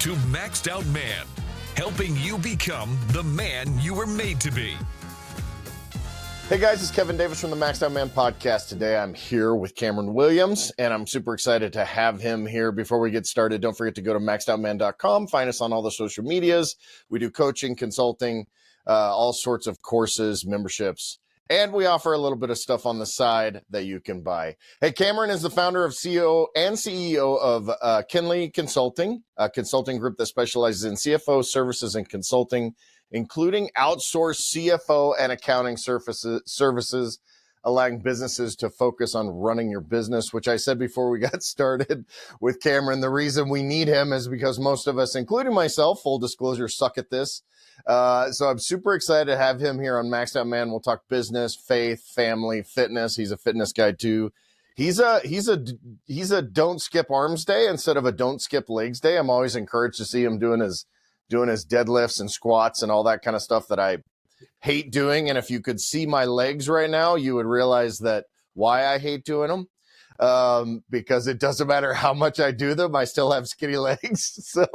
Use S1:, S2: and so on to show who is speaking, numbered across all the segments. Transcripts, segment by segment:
S1: to Maxed Out Man, helping you become the man you were made to be.
S2: Hey guys, it's Kevin Davis from the Maxed Out Man podcast. Today I'm here with Cameron Williams, and I'm super excited to have him here. Before we get started, don't forget to go to maxedoutman.com. Find us on all the social medias. We do coaching, consulting, all sorts of courses, memberships, and we offer a little bit of stuff on the side that you can buy. Hey, Cameron is the founder of CEO and CEO of KynLi Consulting, a consulting group that specializes in CFO services and consulting, including outsourced CFO and accounting services, allowing businesses to focus on running your business, which I said before we got started with Cameron. The reason we need him is because most of us, including myself, full disclosure, suck at this. So I'm super excited to have him here on Maxed Out Man. We'll talk business, faith, family, fitness. He's a fitness guy too. He's a don't skip arms day instead of a don't skip legs day. I'm always encouraged to see him doing his deadlifts and squats and all that kind of stuff that I hate doing. And if you could see my legs right now, you would realize that why I hate doing them. Because it doesn't matter how much I do them, I still have skinny legs. So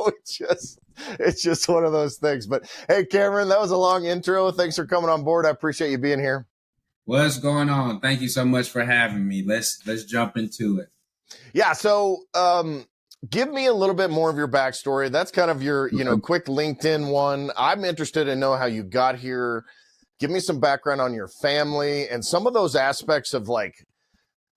S2: it's just one of those things. But hey, Cameron, that was a long intro. Thanks for coming on board. I appreciate you being here.
S3: What's going on? Thank you so much for having me. Let's jump into it.
S2: Yeah. So, give me a little bit more of your backstory. That's kind of your, quick LinkedIn one. I'm interested to know how you got here. Give me some background on your family and some of those aspects of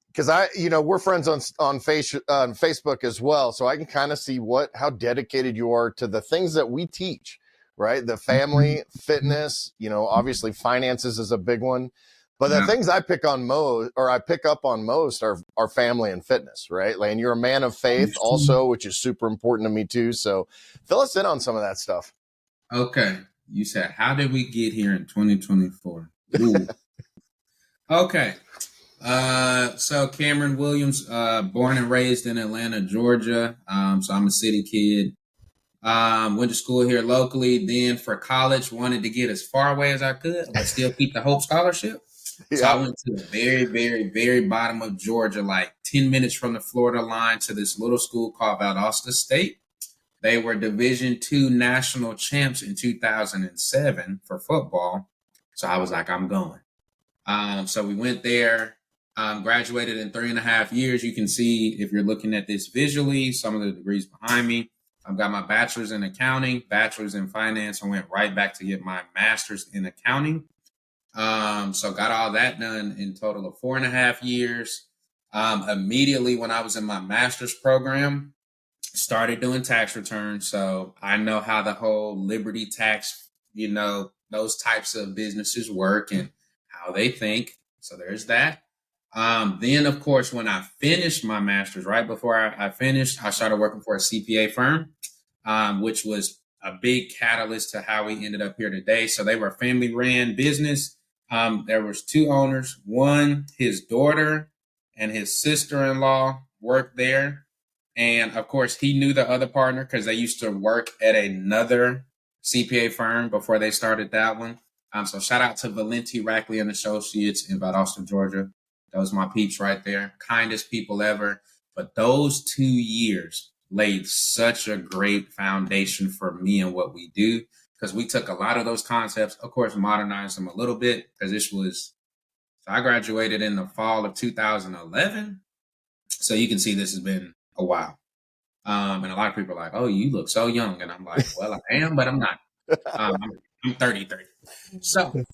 S2: because we're friends on Facebook as well. So I can kind of see how dedicated you are to the things that we teach, right? The family, fitness, obviously finances is a big one. But the things I pick up on most are family and fitness, right? And you're a man of faith also, which is super important to me too. So fill us in on some of that stuff.
S3: Okay. You said, how did we get here in 2024? Okay. So Cameron Williams, born and raised in Atlanta, Georgia. So I'm a city kid. Went to school here locally. Then for college, wanted to get as far away as I could, but still keep the Hope Scholarship. Yeah. So I went to the very, very, very bottom of Georgia, like 10 minutes from the Florida line, to this little school called Valdosta State. They were Division II national champs in 2007 for football. So I was like, I'm going. So we went there, graduated in 3.5 years. You can see, if you're looking at this visually, some of the degrees behind me. I've got my bachelor's in accounting, bachelor's in finance. I went right back to get my master's in accounting. So got all that done in total of 4.5 years. Immediately when I was in my master's program, started doing tax returns. So I know how the whole Liberty Tax, those types of businesses work and how they think. So there's that. Then, of course, when I finished my master's, right before I finished, I started working for a CPA firm, which was a big catalyst to how we ended up here today. So they were a family-ran business. There was 2 owners. One, his daughter and his sister-in-law worked there. And, of course, he knew the other partner because they used to work at another CPA firm before they started that one. So shout out to Valenti, Rackley and Associates in Valdosta, Georgia. Those are my peeps right there. Kindest people ever. But those 2 years laid such a great foundation for me and what we do, because we took a lot of those concepts, of course, modernized them a little bit, because so I graduated in the fall of 2011. So you can see this has been a while. And a lot of people are like, oh, you look so young. And I'm like, well, I am, but I'm not. I'm 33. So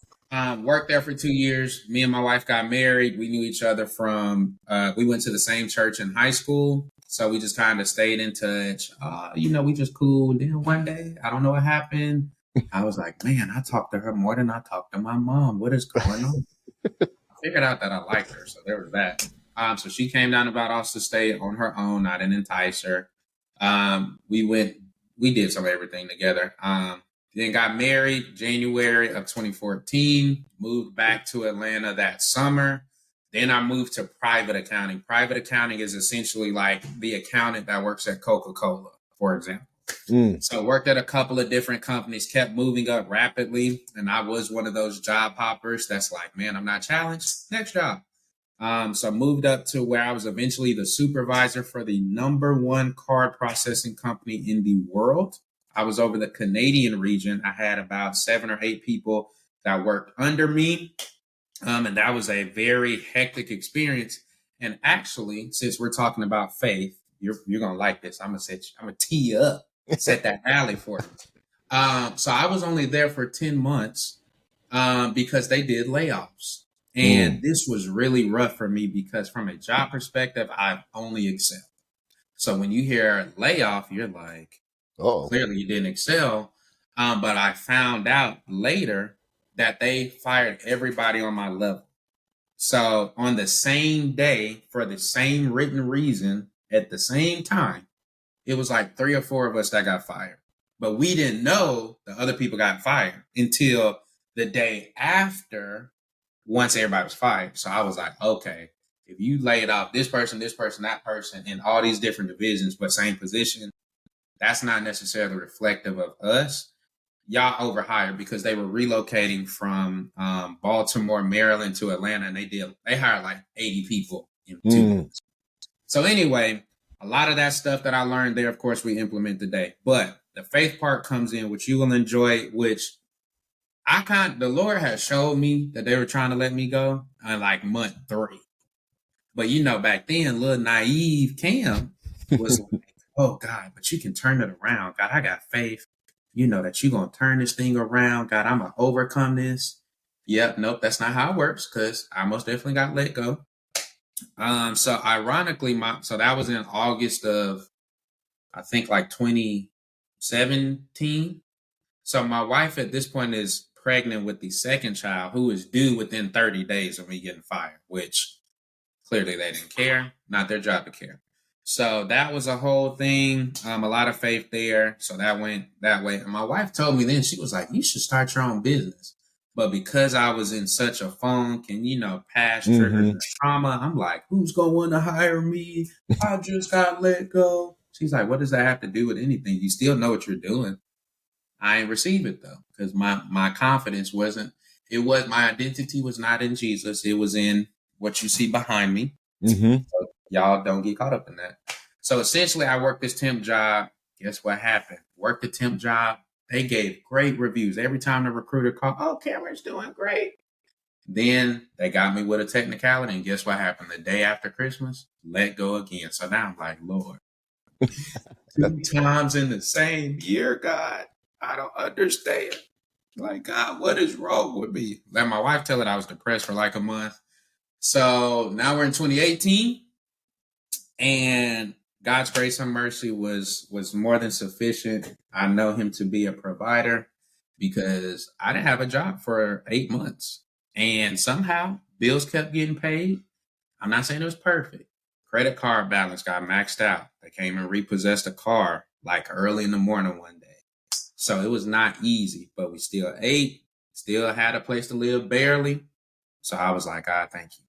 S3: worked there for 2 years. Me and my wife got married. We knew each other from, we went to the same church in high school. So we just kind of stayed in touch. We just cool. Then one day, I don't know what happened. I was like, man, I talked to her more than I talked to my mom. What is going on? I figured out that I liked her. So there was that. So she came down to Valdosta State on her own. I didn't entice her. We did some of everything together. Then got married January of 2014, moved back to Atlanta that summer. Then I moved to private accounting. Private accounting is essentially like the accountant that works at Coca-Cola, for example. So worked at a couple of different companies, kept moving up rapidly. And I was one of those job hoppers that's like, man, I'm not challenged. Next job. So I moved up to where I was eventually the supervisor for the #1 card processing company in the world. I was over the Canadian region. I had about 7 or 8 people that worked under me. And that was a very hectic experience. And actually, since we're talking about faith, you're gonna like this. I'm gonna tee you up, set that alley for you. So I was only there for 10 months because they did layoffs. And this was really rough for me because from a job perspective, I've only excelled. So when you hear layoff, you're like, clearly you didn't excel. But I found out later that they fired everybody on my level. So on the same day, for the same written reason, at the same time, it was like 3 or 4 of us that got fired. But we didn't know the other people got fired until the day after, once everybody was fired. So I was like, okay, if you laid off this person, that person, in all these different divisions, but same position, that's not necessarily reflective of us. Y'all overhired because they were relocating from Baltimore, Maryland to Atlanta, and they hired like 80 people in 2 months. So anyway, a lot of that stuff that I learned there, of course, we implement today. But the faith part comes in, which you will enjoy, which the Lord has showed me that they were trying to let me go on like month 3. But back then, little naive Cam was like, oh God, but you can turn it around. God, I got faith. That you're going to turn this thing around. God, I'm going to overcome this. Yep. Nope. That's not how it works because I most definitely got let go. So ironically, so that was in August of, I think like 2017. So my wife at this point is pregnant with the second child who is due within 30 days of me getting fired, which clearly they didn't care. Not their job to care. So that was a whole thing, a lot of faith there. So that went that way. And my wife told me then, she was like, you should start your own business. But because I was in such a funk and, past triggers and trauma, I'm like, who's going to want to hire me? I just got let go. She's like, what does that have to do with anything? You still know what you're doing. I ain't receive it though, because my confidence my identity was not in Jesus. It was in what you see behind me. So y'all don't get caught up in that. So essentially I worked this temp job. Guess what happened? Worked the temp job. They gave great reviews. Every time the recruiter called, oh, Cameron's doing great. Then they got me with a technicality. And guess what happened? The day after Christmas, let go again. So now I'm like, Lord, 2 times in the same year, God, I don't understand. Like, God, what is wrong with me? Let my wife tell it I was depressed for like a month. So now we're in 2018, and God's grace and mercy was more than sufficient. I know him to be a provider because I didn't have a job for 8 months, and somehow bills kept getting paid. I'm not saying it was perfect. Credit card balance got maxed out. They came and repossessed a car like early in the morning one day. So it was not easy, but we still ate, still had a place to live barely. So I was like, God, thank you.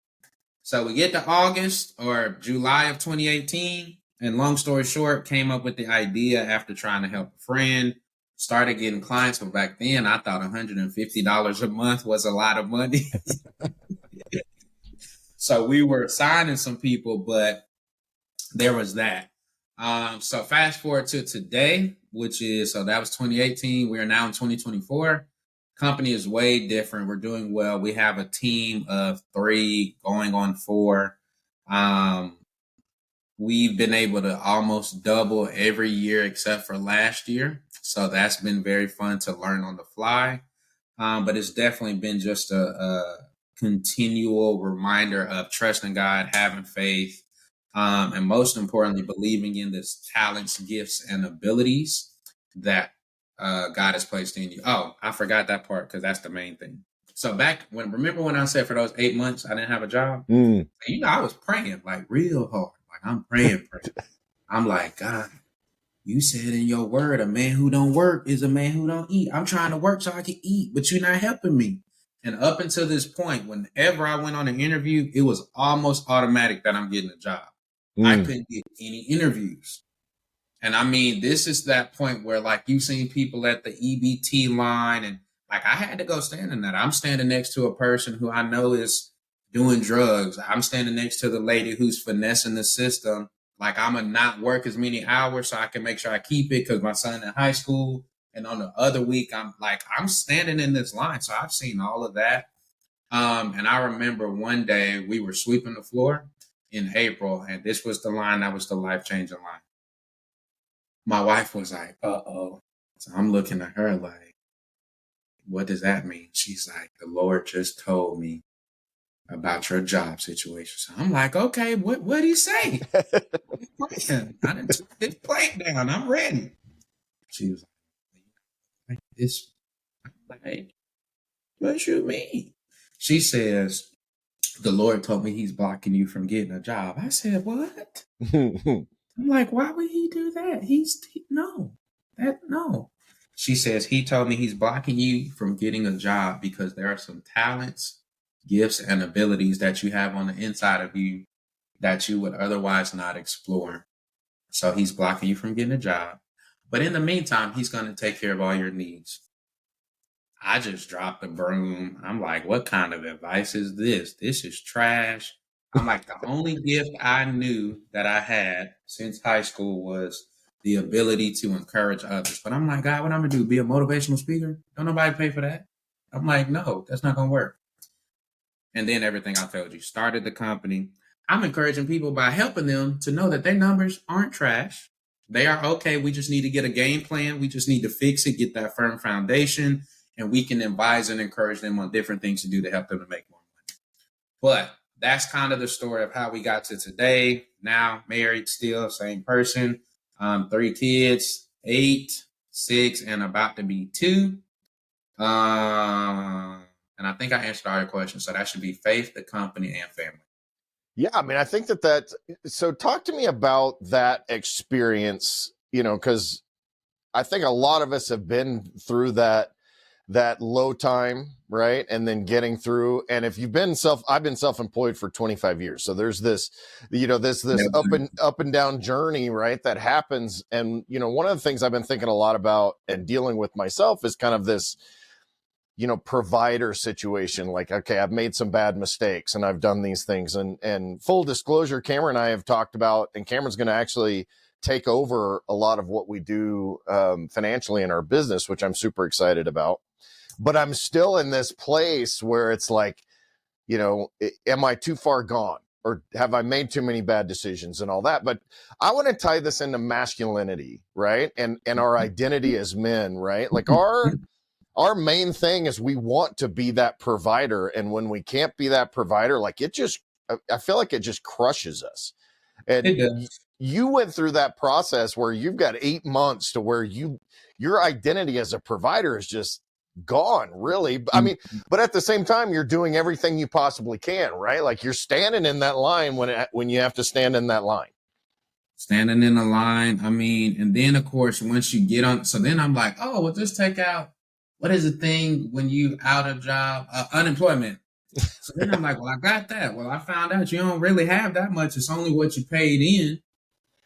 S3: So we get to August or July of 2018. And long story short, came up with the idea after trying to help a friend, started getting clients. But back then I thought $150 a month was a lot of money. So we were signing some people, but there was that. So fast forward to today, so that was 2018. We are now in 2024. Company is way different. We're doing well. We have a team of 3 going on 4. We've been able to almost double every year except for last year. So that's been very fun to learn on the fly. But it's definitely been just a continual reminder of trusting God, having faith, and most importantly, believing in this talents, gifts, and abilities that God has placed in you. Oh, I forgot that part because that's the main thing. So remember when I said for those 8 months I didn't have a job? I was praying like real hard. Like I'm praying. I'm like, God, you said in your word, a man who don't work is a man who don't eat. I'm trying to work so I can eat, but you're not helping me. And up until this point, whenever I went on an interview, it was almost automatic that I'm getting a job. I couldn't get any interviews. And I mean, this is that point where like you've seen people at the EBT line and like I had to go stand in that. I'm standing next to a person who I know is doing drugs. I'm standing next to the lady who's finessing the system. Like, I'm going to not work as many hours so I can make sure I keep it because my son in high school. And on the other week, I'm standing in this line. So I've seen all of that. And I remember one day we were sweeping the floor in April, and this was the line that was the life-changing line. My wife was like, uh-oh. So I'm looking at her like, what does that mean? She's like, the Lord just told me about your job situation. So I'm like, okay, what did he say? I didn't took this plate down. I'm ready. She was like this. I'm like, what you mean? She says, the Lord told me he's blocking you from getting a job. I said, what? I'm like, why would he do that? No. She says, he told me he's blocking you from getting a job because there are some talents, gifts, and abilities that you have on the inside of you that you would otherwise not explore. So he's blocking you from getting a job. But in the meantime, he's going to take care of all your needs. I just dropped the broom. I'm like, what kind of advice is this? This is trash. I'm like, the only gift I knew that I had since high school was the ability to encourage others. But I'm like, God, what I'm going to do? Be a motivational speaker? Don't nobody pay for that. I'm like, no, that's not going to work. And then everything I told you, started the company. I'm encouraging people by helping them to know that their numbers aren't trash. They are okay. We just need to get a game plan. We just need to fix it, get that firm foundation, and we can advise and encourage them on different things to do to help them to make more money. But that's kind of the story of how we got to today. Now married, still same person, 3 kids, 8, 6, and about to be 2. And I think I answered all your questions. So that should be faith, the company, and family.
S2: Yeah, I mean, I think that so talk to me about that experience, because I think a lot of us have been through that low time, right? And then getting through. And if you've been I've been self-employed for 25 years. So there's this, this up and down journey, right? That happens. And, one of the things I've been thinking a lot about and dealing with myself is kind of this, provider situation. Like, okay, I've made some bad mistakes and I've done these things, and full disclosure, Cameron and I have talked about, and Cameron's going to actually take over a lot of what we do financially in our business, which I'm super excited about. But I'm still in this place where it's like, am I too far gone? Or have I made too many bad decisions and all that? But I want to tie this into masculinity, right? And our identity as men, right? Like our main thing is we want to be that provider. And when we can't be that provider, like I feel like it just crushes us. And you went through that process where you've got 8 months to where your identity as a provider is just gone, really. I mean, but at the same time, you're doing everything you possibly can, right? Like you're standing in that line when you have to stand in that line.
S3: Standing in the line. I mean, and then of course, once you get on, so then I'm like, oh, well, just take out, what is the thing when you out of job, unemployment. So then I'm like, well, I got that. Well, I found out you don't really have that much. It's only what you paid in.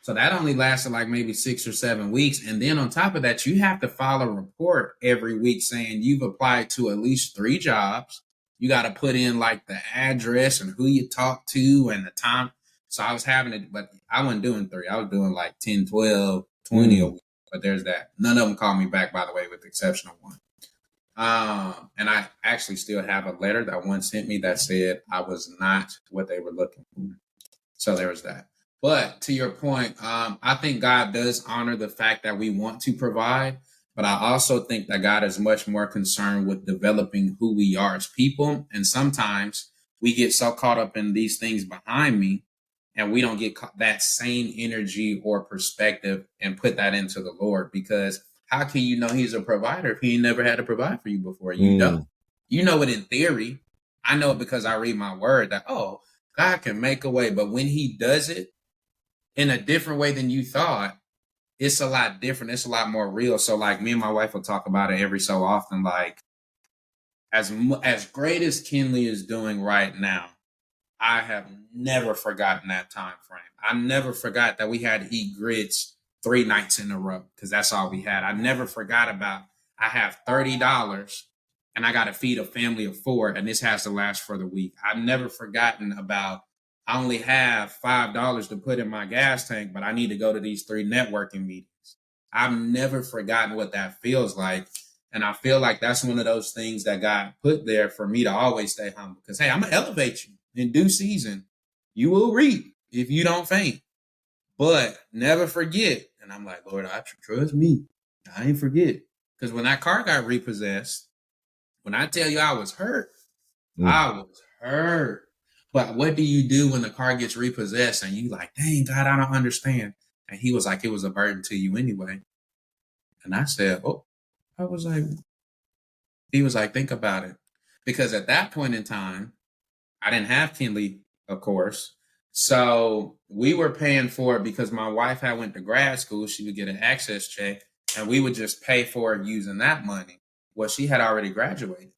S3: So that only lasted like maybe 6 or 7 weeks. And then on top of that, you have to file a report every week saying you've applied to at least 3 jobs. You got to put in like the address and who you talked to and the time. So I was having it, but I wasn't doing 3. I was doing like 10, 12, 20 a week. But there's that. None of them called me back, by the way, with the exception of one. And I actually still have a letter that one sent me that said I was not what they were looking for. So there was that. But to your point, I think God does honor the fact that we want to provide, but I also think that God is much more concerned with developing who we are as people. And sometimes we get so caught up in these things behind me, and we don't get that same energy or perspective and put that into the Lord, because how can you know he's a provider if he never had to provide for you before? You know it in theory. I know it because I read my word that, oh, God can make a way. But when he does it in a different way than you thought, it's a lot different. It's a lot more real. So like me and my wife will talk about it every so often. Like as great as Kenley is doing right now, I have never forgotten that time frame. I never forgot that we had to eat grits 3 nights in a row because that's all we had. I never forgot about I have $30 and I got to feed a family of 4, and this has to last for the week. I've never forgotten about, I only have $5 to put in my gas tank, but I need to go to these 3 networking meetings. I've never forgotten what that feels like. And I feel like that's one of those things that God put there for me to always stay humble. Because, hey, I'm going to elevate you in due season. You will reap if you don't faint. But never forget. And I'm like, Lord, I trust me. I ain't forget. Because when that car got repossessed, when I tell you I was hurt, I was hurt. But what do you do when the car gets repossessed and you like, dang, God, I don't understand. And he was like, it was a burden to you anyway. And I said, oh, I was like, he was like, think about it. Because at that point in time, I didn't have Kenley, of course. So we were paying for it because my wife had went to grad school. She would get an access check and we would just pay for it using that money. Well, she had already graduated.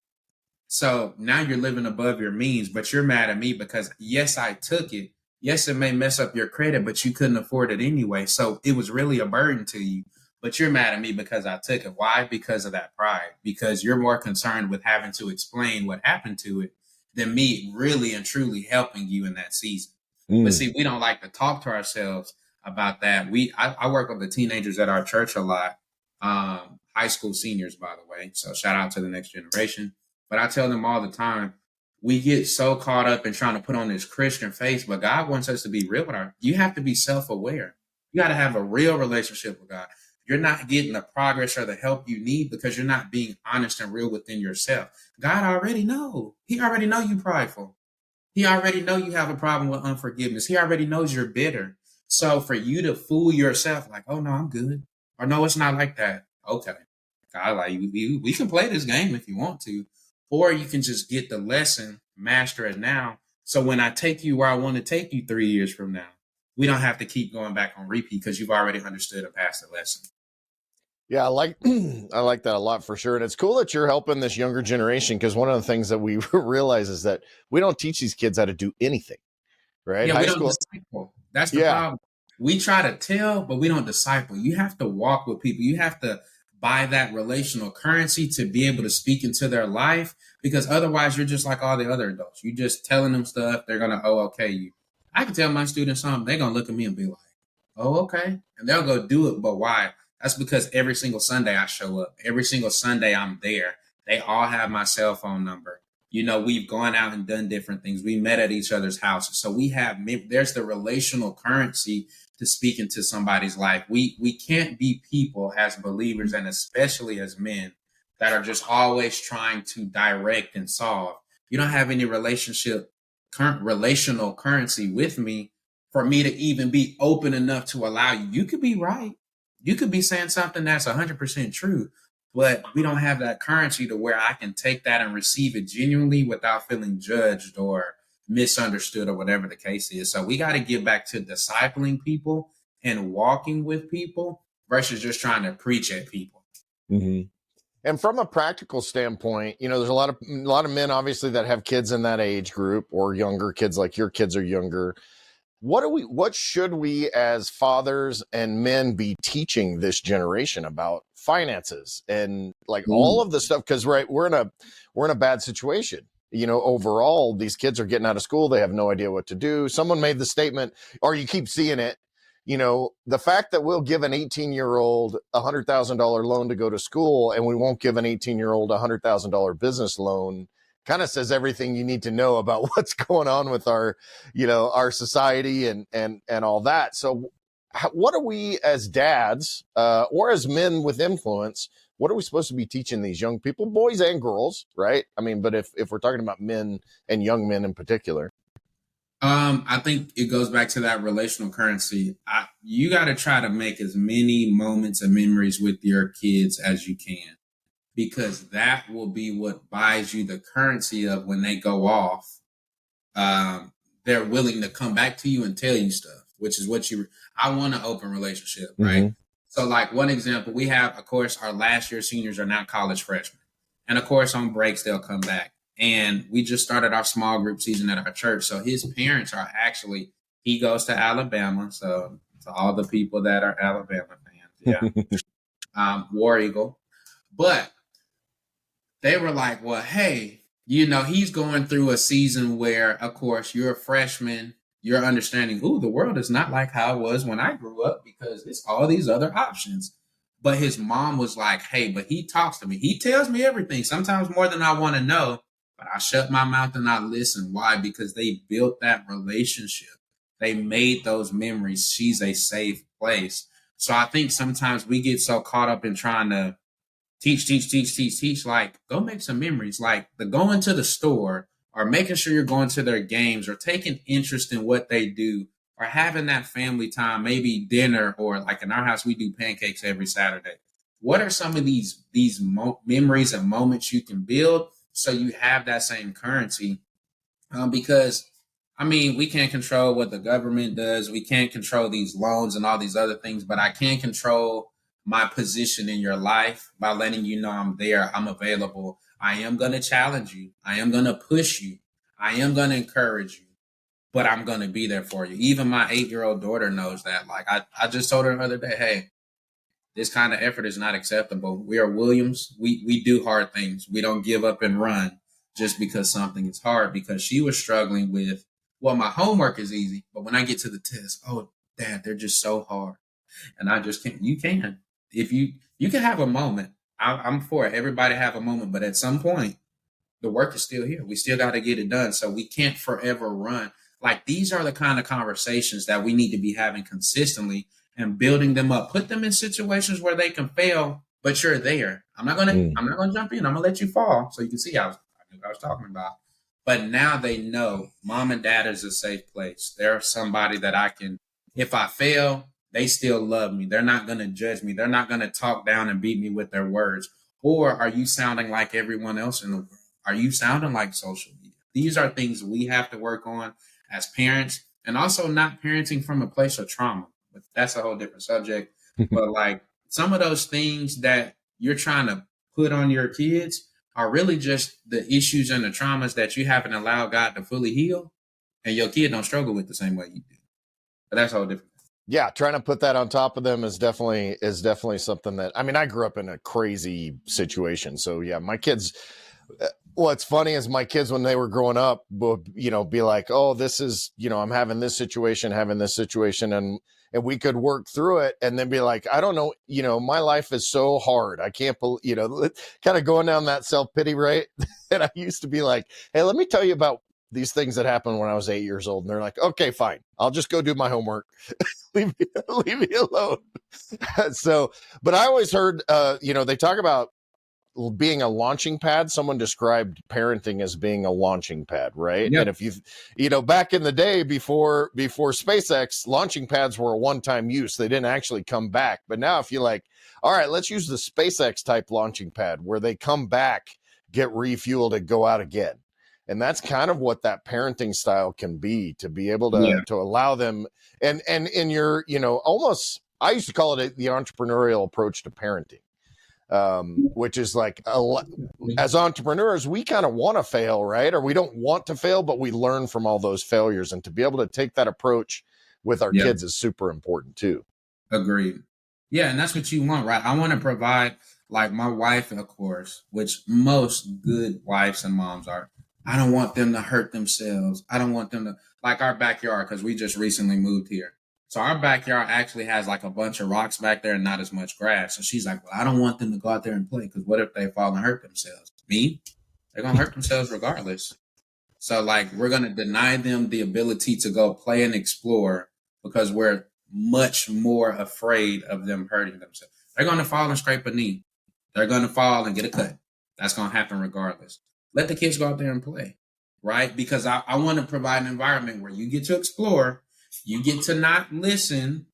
S3: So now you're living above your means, but you're mad at me because yes, I took it. Yes, it may mess up your credit, but you couldn't afford it anyway. So it was really a burden to you, but you're mad at me because I took it. Why? Because of that pride, because you're more concerned with having to explain what happened to it than me really and truly helping you in that season. But see, we don't like to talk to ourselves about that. I work with the teenagers at our church a lot. High school seniors, by the way. So shout out to the next generation. But I tell them all the time, we get so caught up in trying to put on this Christian face, but God wants us to be real with you have to be self-aware. You got to have a real relationship with God. You're not getting the progress or the help you need because you're not being honest and real within yourself. God already knows. He already know you prideful. He already know you have a problem with unforgiveness. He already knows you're bitter. So for you to fool yourself like, oh, no, I'm good. Or no, it's not like that. Okay. God, like we can play this game if you want to. Or you can just get the lesson, master it now. So when I take you where I want to take you 3 years from now, we don't have to keep going back on repeat because you've already understood and passed the lesson.
S2: Yeah, I like that a lot for sure. And it's cool that you're helping this younger generation because one of the things that we realize is that we don't teach these kids how to do anything, right?
S3: Yeah,
S2: High
S3: we don't
S2: school.
S3: disciple. That's the problem. We try to tell, but we don't disciple. You have to walk with people. You have to buy that relational currency to be able to speak into their life because otherwise you're just like all the other adults. You're just telling them stuff. They're going to, okay you. I can tell my students something. They're going to look at me and be like, oh, okay. And they'll go do it. But why? That's because every single Sunday I show up. Every single Sunday I'm there. They all have my cell phone number. You know, we've gone out and done different things. We met at each other's houses. So there's the relational currency to speak into somebody's life. We can't be people as believers and especially as men that are just always trying to direct and solve. You don't have any relational currency with me for me to even be open enough to allow you. You could be right. You could be saying something that's 100% true, but we don't have that currency to where I can take that and receive it genuinely without feeling judged or misunderstood or whatever the case is. So we got to get back to discipling people and walking with people versus just trying to preach at people.
S2: Mm-hmm. And from a practical standpoint, you know, there's a lot of men obviously that have kids in that age group or younger kids, like your kids are younger. What should we as fathers and men be teaching this generation about finances and like all of the stuff? Because we're in a bad situation. You know, overall, these kids are getting out of school. They have no idea what to do. Someone made the statement, or you keep seeing it, you know, the fact that we'll give an 18-year-old a $100,000 loan to go to school and we won't give an 18-year-old a $100,000 business loan kind of says everything you need to know about what's going on with our, you know, our society and all that. So what are we as dads or as men with influence, what are we supposed to be teaching these young people, boys and girls, right? I mean, but if we're talking about men and young men in particular.
S3: I think it goes back to that relational currency. You got to try to make as many moments and memories with your kids as you can, because that will be what buys you the currency of when they go off. They're willing to come back to you and tell you stuff, which is what I want an open relationship, right? Mm-hmm. So like one example, we have, of course, our last year seniors are now college freshmen. And of course, on breaks, they'll come back. And we just started our small group season at our church. So his parents are actually, he goes to Alabama. So to all the people that are Alabama fans, yeah. War Eagle. But they were like, well, hey, he's going through a season where, of course, you're a freshman. You're understanding, ooh, the world is not like how it was when I grew up because it's all these other options. But his mom was like, hey, but he talks to me. He tells me everything, sometimes more than I want to know. But I shut my mouth and I listen. Why? Because they built that relationship. They made those memories. She's a safe place. So I think sometimes we get so caught up in trying to teach. Like, go make some memories. Like the going to the store or making sure you're going to their games or taking interest in what they do or having that family time, maybe dinner, or like in our house, we do pancakes every Saturday. What are some of these memories and moments you can build so you have that same currency? Because I mean, we can't control what the government does. We can't control these loans and all these other things, but I can control my position in your life by letting you know I'm there, I'm available. I am going to challenge you. I am going to push you. I am going to encourage you, but I'm going to be there for you. Even my 8-year-old daughter knows that. Like I just told her the other day, hey, this kind of effort is not acceptable. We are Williams. We do hard things. We don't give up and run just because something is hard, because she was struggling with, well, my homework is easy, but when I get to the test, oh, Dad, they're just so hard. And I just can't. You can. If you can have a moment. I'm for it. Everybody have a moment, but at some point, the work is still here. We still got to get it done. So we can't forever run. Like these are the kind of conversations that we need to be having consistently and building them up. Put them in situations where they can fail, but you're there. I'm not gonna jump in. I'm gonna let you fall so you can see I knew what I was talking about. But now they know mom and dad is a safe place. They're somebody that I can, if I fail, they still love me. They're not gonna judge me. They're not gonna talk down and beat me with their words. Or are you sounding like everyone else in the world? Are you sounding like social media? These are things we have to work on as parents, and also not parenting from a place of trauma. But that's a whole different subject. But like some of those things that you're trying to put on your kids are really just the issues and the traumas that you haven't allowed God to fully heal, and your kid don't struggle with the same way you do. But that's a whole different.
S2: Yeah, trying to put that on top of them is definitely something that, I mean, I grew up in a crazy situation. So yeah, my kids, what's funny is my kids, when they were growing up, would, be like, oh, this is, I'm having this situation. And we could work through it and then be like, I don't know, my life is so hard. I can't believe, kind of going down that self-pity, right? And I used to be like, hey, let me tell you about these things that happened when I was 8 years old. And they're like, okay, fine. I'll just go do my homework. leave me alone. So, but I always heard, they talk about being a launching pad. Someone described parenting as being a launching pad, right?
S3: Yep.
S2: And if back in the day before SpaceX, launching pads were a one-time use. They didn't actually come back. But now if you like, all right, let's use the SpaceX type launching pad where they come back, get refueled, and go out again. And that's kind of what that parenting style can be, to be able to allow them. And in your, almost, I used to call it the entrepreneurial approach to parenting. Which is like, as entrepreneurs, we kind of want to fail, right? Or we don't want to fail, but we learn from all those failures. And to be able to take that approach with our kids is super important too.
S3: Agreed. Yeah, and that's what you want, right? I want to provide, like my wife, of course, which most good wives and moms are. I don't want them to hurt themselves. I don't want them to, like our backyard, because we just recently moved here. So our backyard actually has like a bunch of rocks back there and not as much grass. So she's like, well, I don't want them to go out there and play, because what if they fall and hurt themselves? Me? They're going to hurt themselves regardless. So like we're going to deny them the ability to go play and explore because we're much more afraid of them hurting themselves. They're going to fall and scrape a knee. They're going to fall and get a cut. That's going to happen regardless. Let the kids go out there and play, right? Because I want to provide an environment where you get to explore, you get to not listen,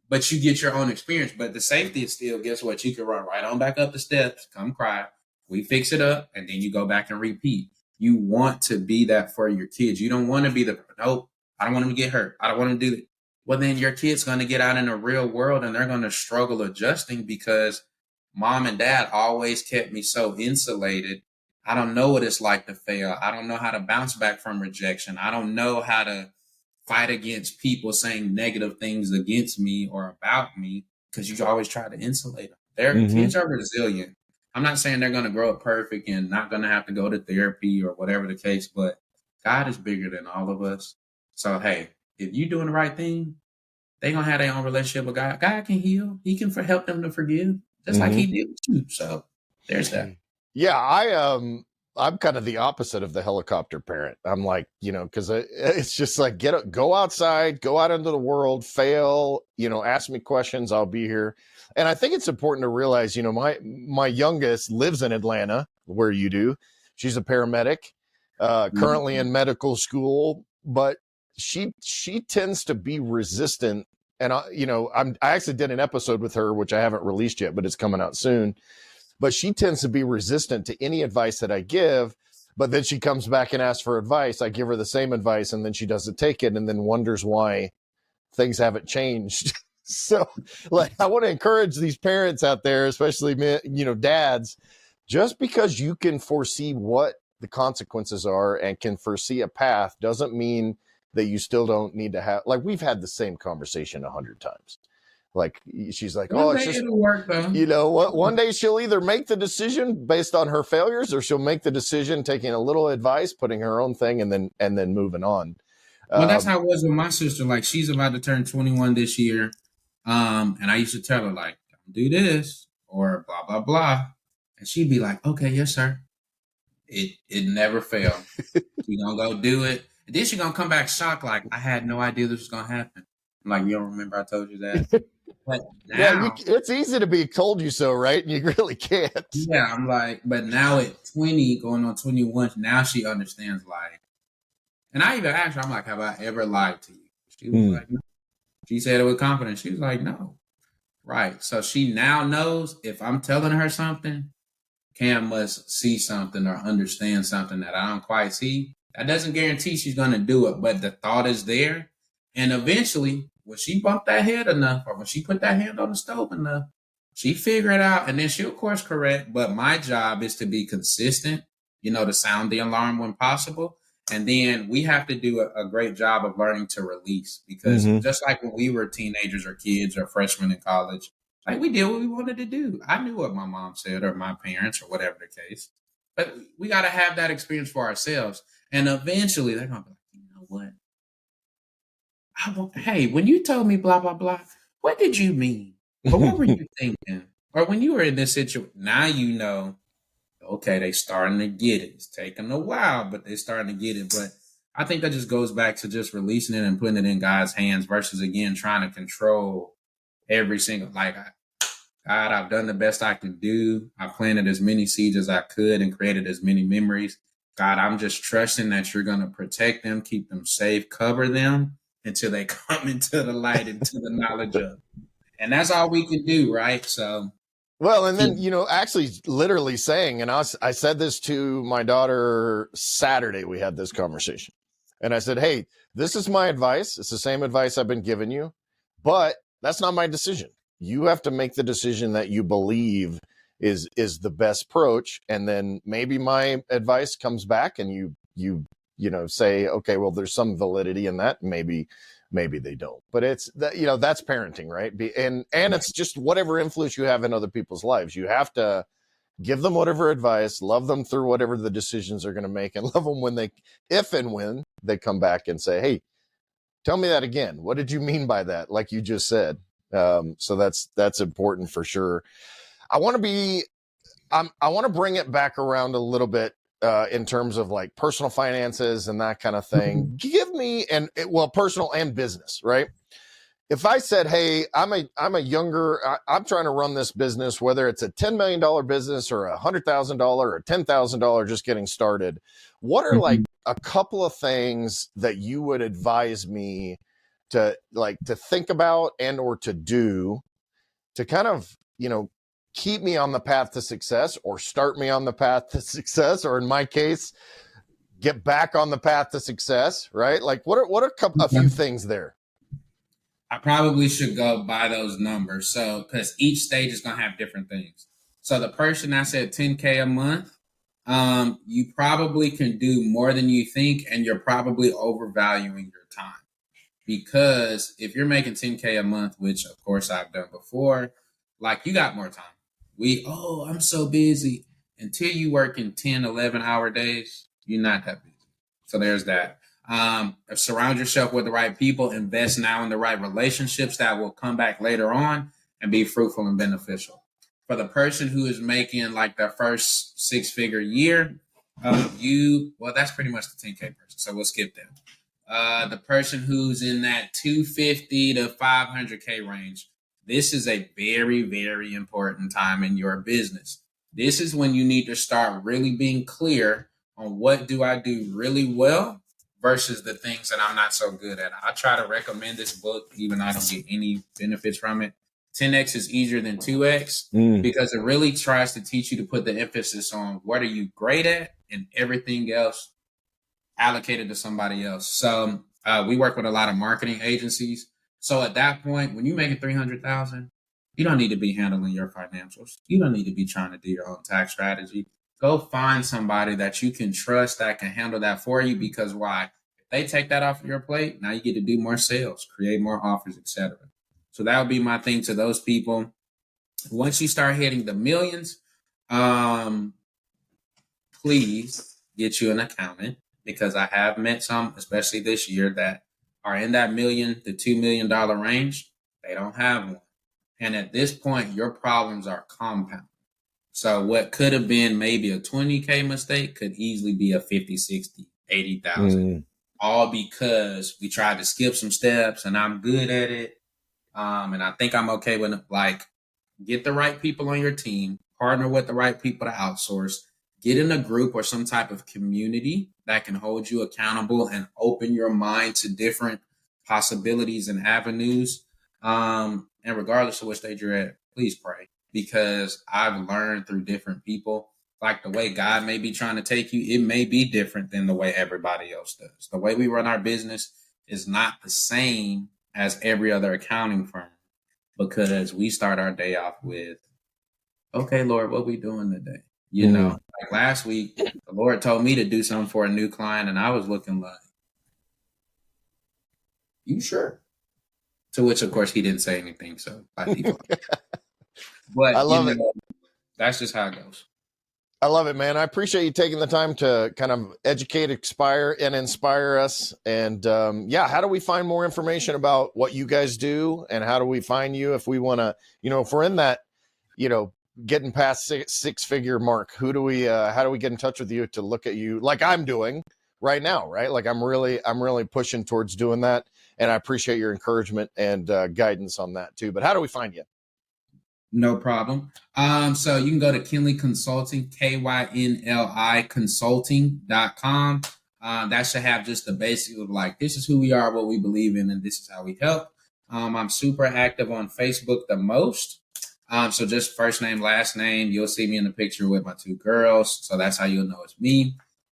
S3: but you get your own experience. But the safety is still, guess what? You can run right on back up the steps, come cry, we fix it up, and then you go back and repeat. You want to be that for your kids. You don't want to be nope, I don't want them to get hurt. I don't want to do it. Well, then your kid's going to get out in the real world and they're going to struggle adjusting because mom and dad always kept me so insulated. I don't know what it's like to fail. I don't know how to bounce back from rejection. I don't know how to fight against people saying negative things against me or about me, because you always try to insulate them. Their kids are resilient. I'm not saying they're going to grow up perfect and not going to have to go to therapy or whatever the case, but God is bigger than all of us. So, hey, if you're doing the right thing, they're going to have their own relationship with God. God can heal. He can help them to forgive, just like he did with you. So there's that.
S2: Yeah, I'm kind of the opposite of the helicopter parent. I'm like, because it's just like go outside, go out into the world, fail, ask me questions, I'll be here. And I think it's important to realize, my youngest lives in Atlanta, where you do. She's a paramedic, currently in medical school, but she tends to be resistant. And I actually did an episode with her, which I haven't released yet, but it's coming out soon. But she tends to be resistant to any advice that I give. But then she comes back and asks for advice. I give her the same advice, and then she doesn't take it, and then wonders why things haven't changed. So, I want to encourage these parents out there, especially dads, just because you can foresee what the consequences are and can foresee a path doesn't mean that you still don't need to have. We've had the same conversation 100 times. She's like,
S3: One day it'll work though.
S2: One day she'll either make the decision based on her failures, or she'll make the decision taking a little advice, putting her own thing, and then moving on.
S3: Well, that's how it was with my sister. She's about to turn 21 this year. And I used to tell her, don't do this or blah, blah, blah. And she'd be like, okay, yes, sir. It never failed. She's going to go do it. And then she's going to come back shocked, I had no idea this was going to happen. I'm like, you don't remember I told you that? But now,
S2: it's easy to be told you so, right? And you really can't.
S3: Yeah, I'm like, but now at 20, going on 21, now she understands, and I even asked her, I'm like, have I ever lied to you? She was like, no. She said it with confidence. She was like, no. Right. So she now knows if I'm telling her something, Cam must see something or understand something that I don't quite see. That doesn't guarantee she's going to do it, but the thought is there. And eventually, when she bumped that head enough, or when she put that hand on the stove enough, she figure it out, and then she'll course correct. But my job is to be consistent, to sound the alarm when possible. And then we have to do a great job of learning to release, because just like when we were teenagers or kids or freshmen in college, we did what we wanted to do. I knew what my mom said or my parents or whatever the case, but we got to have that experience for ourselves. And eventually they're going to be like, you know what? Hey, when you told me blah, blah, blah, what did you mean? Or what were you thinking? Or when you were in this situation, now you know, okay, they starting to get it. It's taking a while, but they're starting to get it. But I think that just goes back to just releasing it and putting it in God's hands versus, again, trying to control every single, God, I've done the best I can do. I planted as many seeds as I could and created as many memories. God, I'm just trusting that you're going to protect them, keep them safe, cover them until they come into the light, into the knowledge of. And that's all we can do, right? So.
S2: Well, and then, actually literally saying, and I said this to my daughter Saturday, we had this conversation, and I said, hey, this is my advice. It's the same advice I've been giving you, but that's not my decision. You have to make the decision that you believe is the best approach. And then maybe my advice comes back and you say, okay, well, there's some validity in that. Maybe they don't, but it's that, that's parenting, right? And it's just whatever influence you have in other people's lives. You have to give them whatever advice, love them through whatever the decisions are going to make, and love them if and when they come back and say, hey, tell me that again. What did you mean by that? Like you just said. So that's important for sure. I want to bring it back around a little bit. In terms of personal finances and that kind of thing, give me personal and business, right? If I said, hey, I'm trying to run this business, whether it's a $10 million business or $100,000 or $10,000 just getting started, what are a couple of things that you would advise me to think about and or to do to kind of, keep me on the path to success, or start me on the path to success, or in my case, get back on the path to success, right? What are a few things there?
S3: I probably should go by those numbers. So, because each stage is going to have different things. So the person that said 10K a month, you probably can do more than you think, and you're probably overvaluing your time. Because if you're making 10K a month, which of course I've done before, you got more time. I'm so busy. Until you work in 10, 11-hour days, you're not that busy. So there's that. Surround yourself with the right people, invest now in the right relationships that will come back later on and be fruitful and beneficial. For the person who is making like their first 6-figure year, that's pretty much the 10K person. So we'll skip that. The person who's in that 250 to 500K range, this is a very, very important time in your business. This is when you need to start really being clear on what do I do really well versus the things that I'm not so good at. I try to recommend this book, even though I don't get any benefits from it. 10X is easier than 2X because it really tries to teach you to put the emphasis on what are you great at and everything else allocated to somebody else. So we work with a lot of marketing agencies. So at that point, when you're making $300,000, you don't need to be handling your financials. You don't need to be trying to do your own tax strategy. Go find somebody that you can trust that can handle that for you, because why? If they take that off of your plate, now you get to do more sales, create more offers, etc. So that would be my thing to those people. Once you start hitting the millions, please get you an accountant, because I have met some, especially this year, that are in that $1 million to $2 million range. They don't have one. And at this point, your problems are compounding. So what could have been maybe a 20K mistake could easily be a 50, 60, 80,000. All because we tried to skip some steps and I'm good at it. And I think I'm okay with it. Like, get the right people on your team, partner with the right people to outsource, get in a group or some type of community that can hold you accountable and open your mind to different possibilities and avenues. And regardless of what stage you're at, please pray, because I've learned through different people, like the way God may be trying to take you, it may be different than the way everybody else does. The way we run our business is not the same as every other accounting firm, because we start our day off with, okay, Lord, what we doing today? You know, like last week, the Lord told me to do something for a new client, and I was looking like, you sure? To which, of course, he didn't say anything. So by default. But I love it. That's just how it goes.
S2: I love it, man. I appreciate you taking the time to kind of educate, inspire us. And how do we find more information about what you guys do, and how do we find you if we want to, if we're in that, getting past six-figure mark? How do we get in touch with you to look at you like I'm doing right now, right? Like I'm really pushing towards doing that. And I appreciate your encouragement and guidance on that too. But how do we find you?
S3: No problem. So you can go to KynLi Consulting, KYNLI Consulting.com. That should have just the basic of like, this is who we are, what we believe in, and this is how we help. I'm super active on Facebook the most. So just first name, last name. You'll see me in the picture with my 2 girls. So that's how you'll know it's me.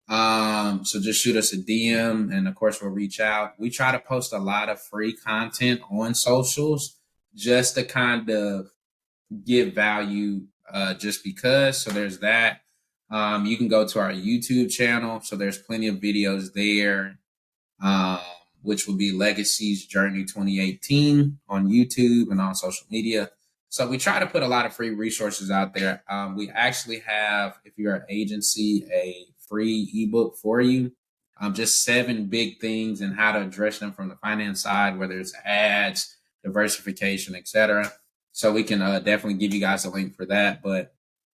S3: So just shoot us a DM, and of course we'll reach out. We try to post a lot of free content on socials just to kind of give value, just because. So there's that. You can go to our YouTube channel. So there's plenty of videos there, which will be Legacies Journey 2018 on YouTube and on social media. So we try to put a lot of free resources out there. We actually have, if you're an agency, a free ebook for you. Just 7 big things and how to address them from the finance side, whether it's ads, diversification, etc. So we can definitely give you guys a link for that. But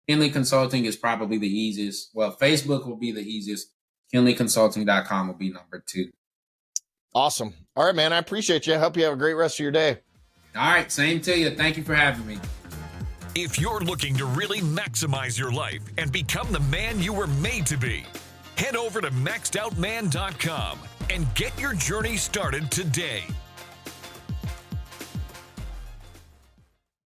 S3: KynLi Consulting is probably the easiest. Well, Facebook will be the easiest. KynLiConsulting.com will be number 2.
S2: Awesome. All right, man. I appreciate you. I hope you have a great rest of your day.
S3: All right. Same to you. Thank you for having me.
S1: If you're looking to really maximize your life and become the man you were made to be, head over to maxedoutman.com and get your journey started today.